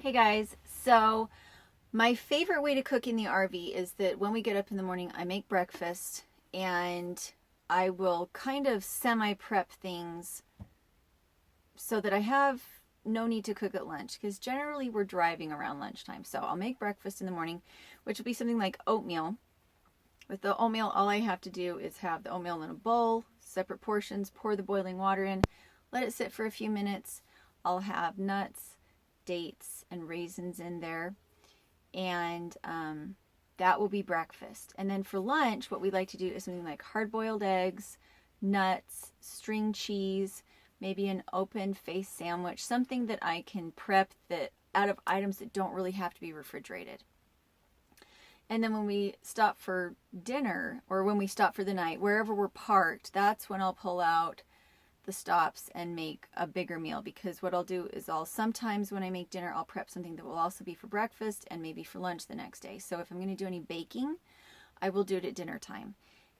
Hey guys, so my favorite way to cook in the RV is that when we get up in the morning, I make breakfast and I will kind of semi-prep things so that I have no need to cook at lunch, because generally we're driving around lunchtime. So I'll make breakfast in the morning, which will be something like oatmeal. With the oatmeal, all I have to do is have the oatmeal in a bowl, separate portions, pour the boiling water in, let it sit for a few minutes. I'll have nuts, dates, and raisins in there, and that will be breakfast. And then for lunch, what we like to do is something like hard-boiled eggs, nuts, string cheese, maybe an open face sandwich, something that I can prep that out of items that don't really have to be refrigerated. And then when we stop for dinner, or when we stop for the night, wherever we're parked, that's when I'll pull out the stops and make a bigger meal, because what I'll do is sometimes when I make dinner, I'll prep something that will also be for breakfast and maybe for lunch the next day. So if I'm going to do any baking, I will do it at dinner time.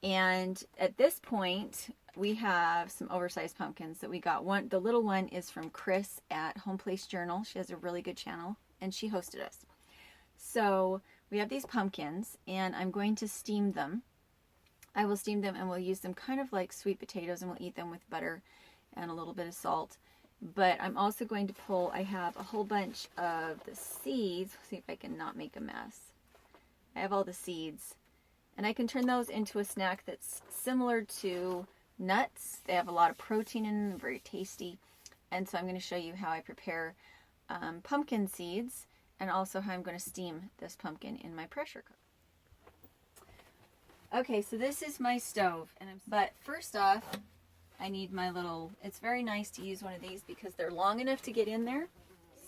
And at this point, we have some oversized pumpkins that we got. The little one is from Chris at Home Place Journal. She has a really good channel and she hosted us. So we have these pumpkins and I'm going to steam them. I will steam them and we'll use them kind of like sweet potatoes, and we'll eat them with butter and a little bit of salt. But I'm also going to I have a whole bunch of the seeds. Let's see if I can not make a mess. I have all the seeds, and I can turn those into a snack that's similar to nuts. They have a lot of protein in them, very tasty. And so I'm going to show you how I prepare pumpkin seeds, and also how I'm going to steam this pumpkin in my pressure cooker. Okay, so this is my stove, but first off, I need my little, it's very nice to use one of these because they're long enough to get in there.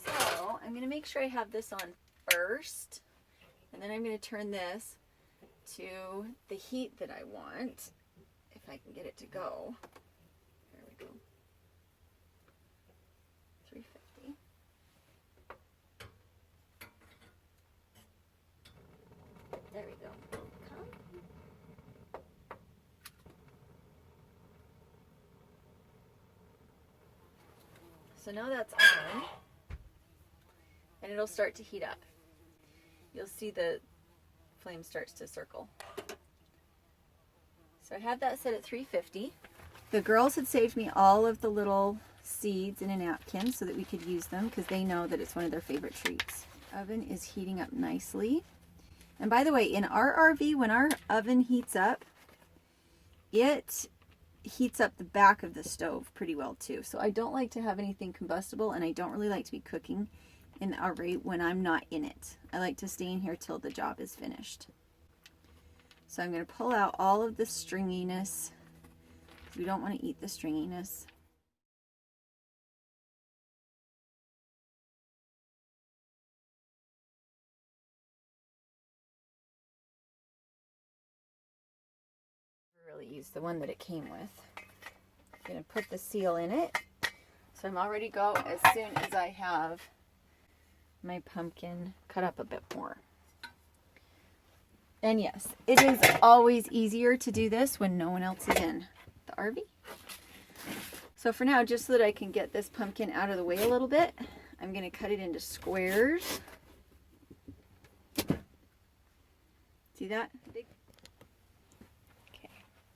So I'm going to make sure I have this on first, and then I'm going to turn this to the heat that I want, if I can get it to go. There we go. 350. There we go. So now that's on, and it'll start to heat up. You'll see the flame starts to circle. So I have that set at 350. The girls had saved me all of the little seeds in a napkin so that we could use them, because they know that it's one of their favorite treats. The oven is heating up nicely. And by the way, in our RV, when our oven heats up, it heats up the back of the stove pretty well too. So I don't like to have anything combustible, and I don't really like to be cooking in the RV when I'm not in it. I like to stay in here till the job is finished. So I'm going to pull out all of the stringiness. We don't want to eat the stringiness. Really use the one that it came with. I'm going to put the seal in it. So I'm all ready to go as soon as I have my pumpkin cut up a bit more. And yes, it is always easier to do this when no one else is in the RV. So for now, just so that I can get this pumpkin out of the way a little bit, I'm going to cut it into squares. See that?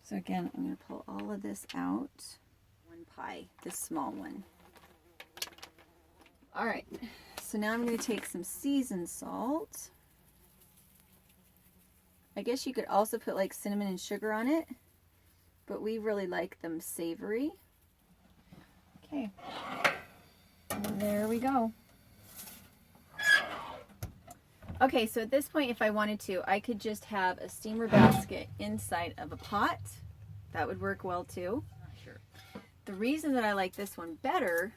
So again, I'm going to pull all of this out. One pie, this small one. All right, so now I'm going to take some seasoned salt. I guess you could also put like cinnamon and sugar on it, but we really like them savory. Okay, and there we go. Okay, so at this point, if I wanted to, I could just have a steamer basket inside of a pot. That would work well too. Sure. The reason that I like this one better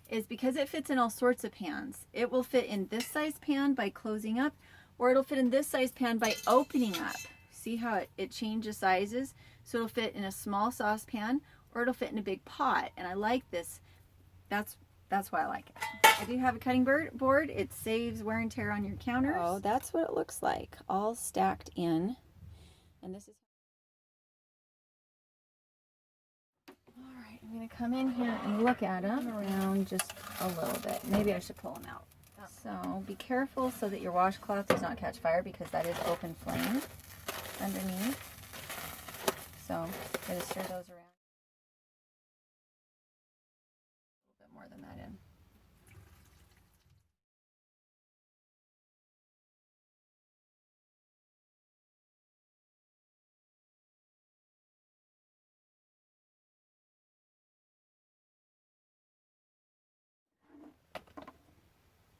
is because it fits in all sorts of pans. It will fit in this size pan by closing up, or it'll fit in this size pan by opening up. See how it changes sizes? So it'll fit in a small saucepan, or it'll fit in a big pot. And I like this. That's why I like it. I do have a cutting board. It saves wear and tear on your counters. Oh, that's what it looks like, all stacked in. And this is... All right, I'm going to come in here and look at them around just a little bit. Maybe I should pull them out. So be careful so that your washcloth does not catch fire, because that is open flame underneath. So gotta stir those around. A little bit more than that in.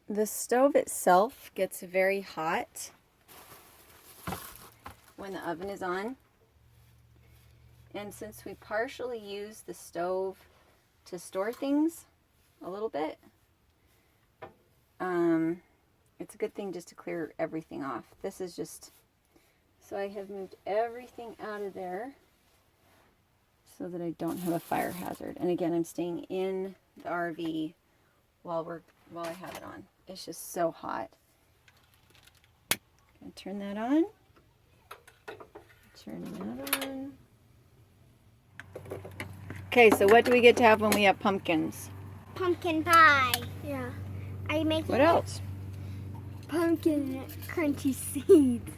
The stove itself gets very hot when the oven is on. And since we partially use the stove to store things a little bit, it's a good thing just to clear everything off. This is just, so I have moved everything out of there so that I don't have a fire hazard. And again, I'm staying in the RV while I have it on. It's just so hot. Gonna turn that on. Turning that on. Okay, so what do we get to have when we have pumpkins? Pumpkin pie. Yeah. Are you making What else? Pumpkin crunchy seeds.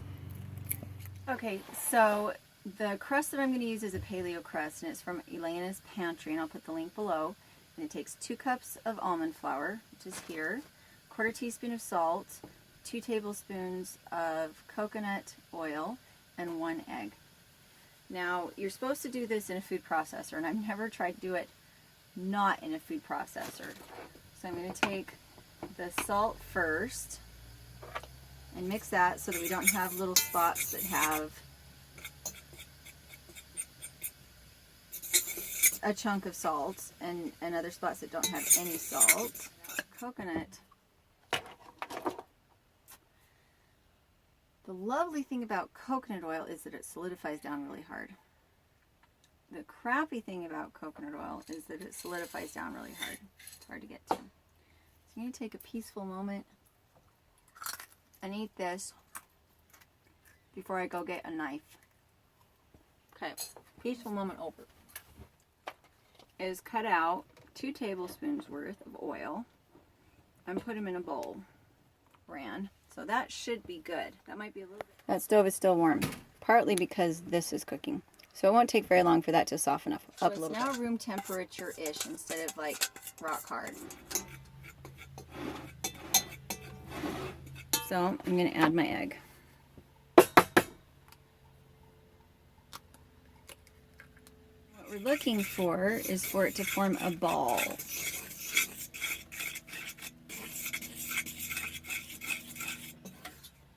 Okay, so the crust that I'm going to use is a paleo crust, and it's from Elena's Pantry, and I'll put the link below. And it takes 2 cups of almond flour, which is here, 1/4 teaspoon of salt, 2 tablespoons of coconut oil, and 1 egg. Now, you're supposed to do this in a food processor, and I've never tried to do it not in a food processor. So I'm going to take the salt first and mix that so that we don't have little spots that have a chunk of salt and other spots that don't have any salt. Coconut. The lovely thing about coconut oil is that it solidifies down really hard. The crappy thing about coconut oil is that it solidifies down really hard. It's hard to get to. So I'm going to take a peaceful moment and eat this before I go get a knife. Okay, peaceful moment over. Is cut out 2 tablespoons worth of oil and put them in a bowl. Ran. So that should be good. That might be a little bit. That stove is still warm, partly because this is cooking. So it won't take very long for that to soften up a little bit. So it's now room temperature-ish instead of like rock hard. So I'm going to add my egg. What we're looking for is for it to form a ball.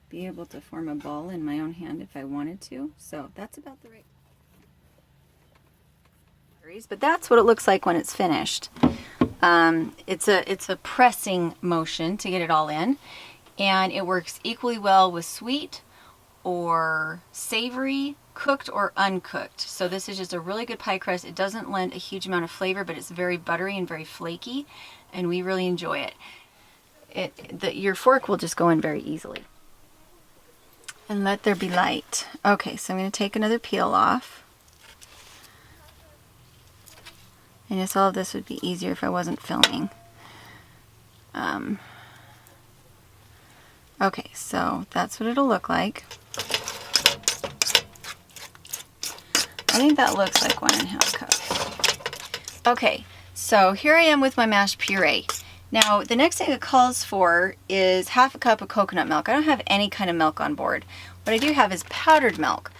Be able to form a ball in my own hand if I wanted to. So that's about the right. But that's what it looks like when it's finished. It's a pressing motion to get it all in, and it works equally well with sweet or savory, cooked or uncooked. So this is just a really good pie crust. It doesn't lend a huge amount of flavor, but it's very buttery and very flaky, and we really enjoy it. Your fork will just go in very easily. And let there be light. Okay, so I'm going to take another peel off. I guess all of this would be easier if I wasn't filming. Okay, so that's what it'll look like. I think that looks like 1.5 cups. Okay, so here I am with my mashed puree. Now, the next thing it calls for is 1/2 cup of coconut milk. I don't have any kind of milk on board. What I do have is powdered milk.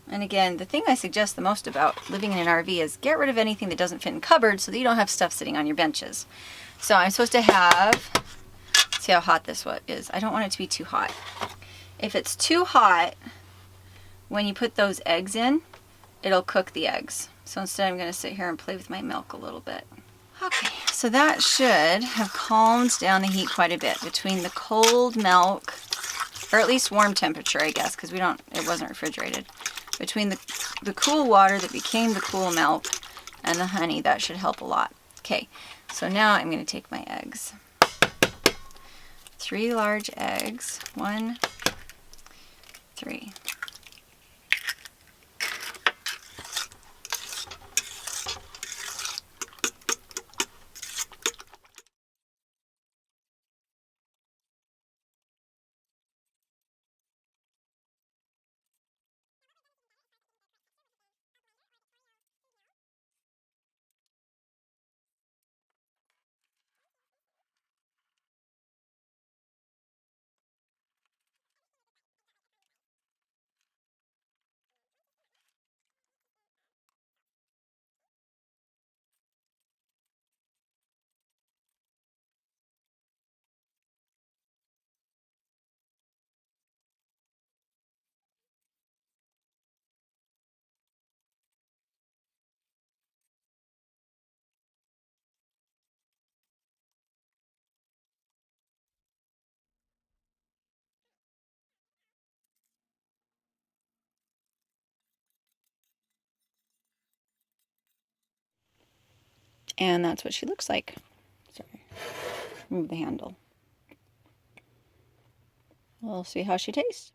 And again, the thing I suggest the most about living in an RV is get rid of anything that doesn't fit in cupboards so that you don't have stuff sitting on your benches. So I'm supposed to have, see how hot this is. I don't want it to be too hot. If it's too hot, when you put those eggs in, it'll cook the eggs. So instead I'm going to sit here and play with my milk a little bit. Okay, so that should have calmed down the heat quite a bit between the cold milk, or at least warm temperature, I guess, because it wasn't refrigerated. Between the cool water that became the cool milk and the honey, that should help a lot. Okay, so now I'm going to take my eggs. 3 large eggs. 1, 3. And that's what she looks like. Sorry, move the handle. We'll see how she tastes.